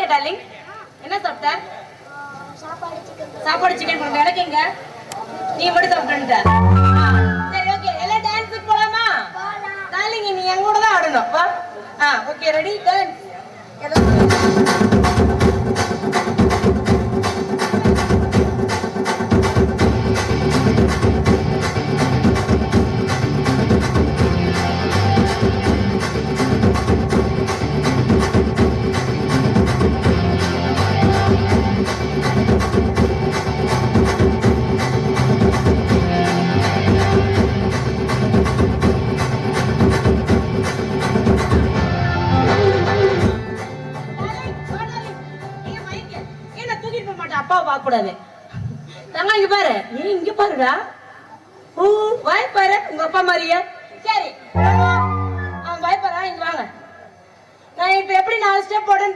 சாப்பிட்டியா டார்லிங்? என்ன சாப்பிட்ட? சாப்பாடு சிக்கன் குழம்பு. எனக்கு எங்க நீ மட்டும் சாப்பிட்டுட்ட. சரி ஓகே, எல்லாம் டான்ஸுக்கு போலாமா? டார்லிங் நீ எங்க கூட தான் ஆடணும். வா. Okay ready dance. அப்பா பார்க்க கூடாது. தங்க இங்க பாரு, நீ இங்க பாருடா. வாய் பாரு உங்க அப்பா மாதிரியே. சரி அவன் வாய் பாரு, இங்க வாங்க. நான் இப்ப எப்படி 4 ஸ்டெப் போடுன்னு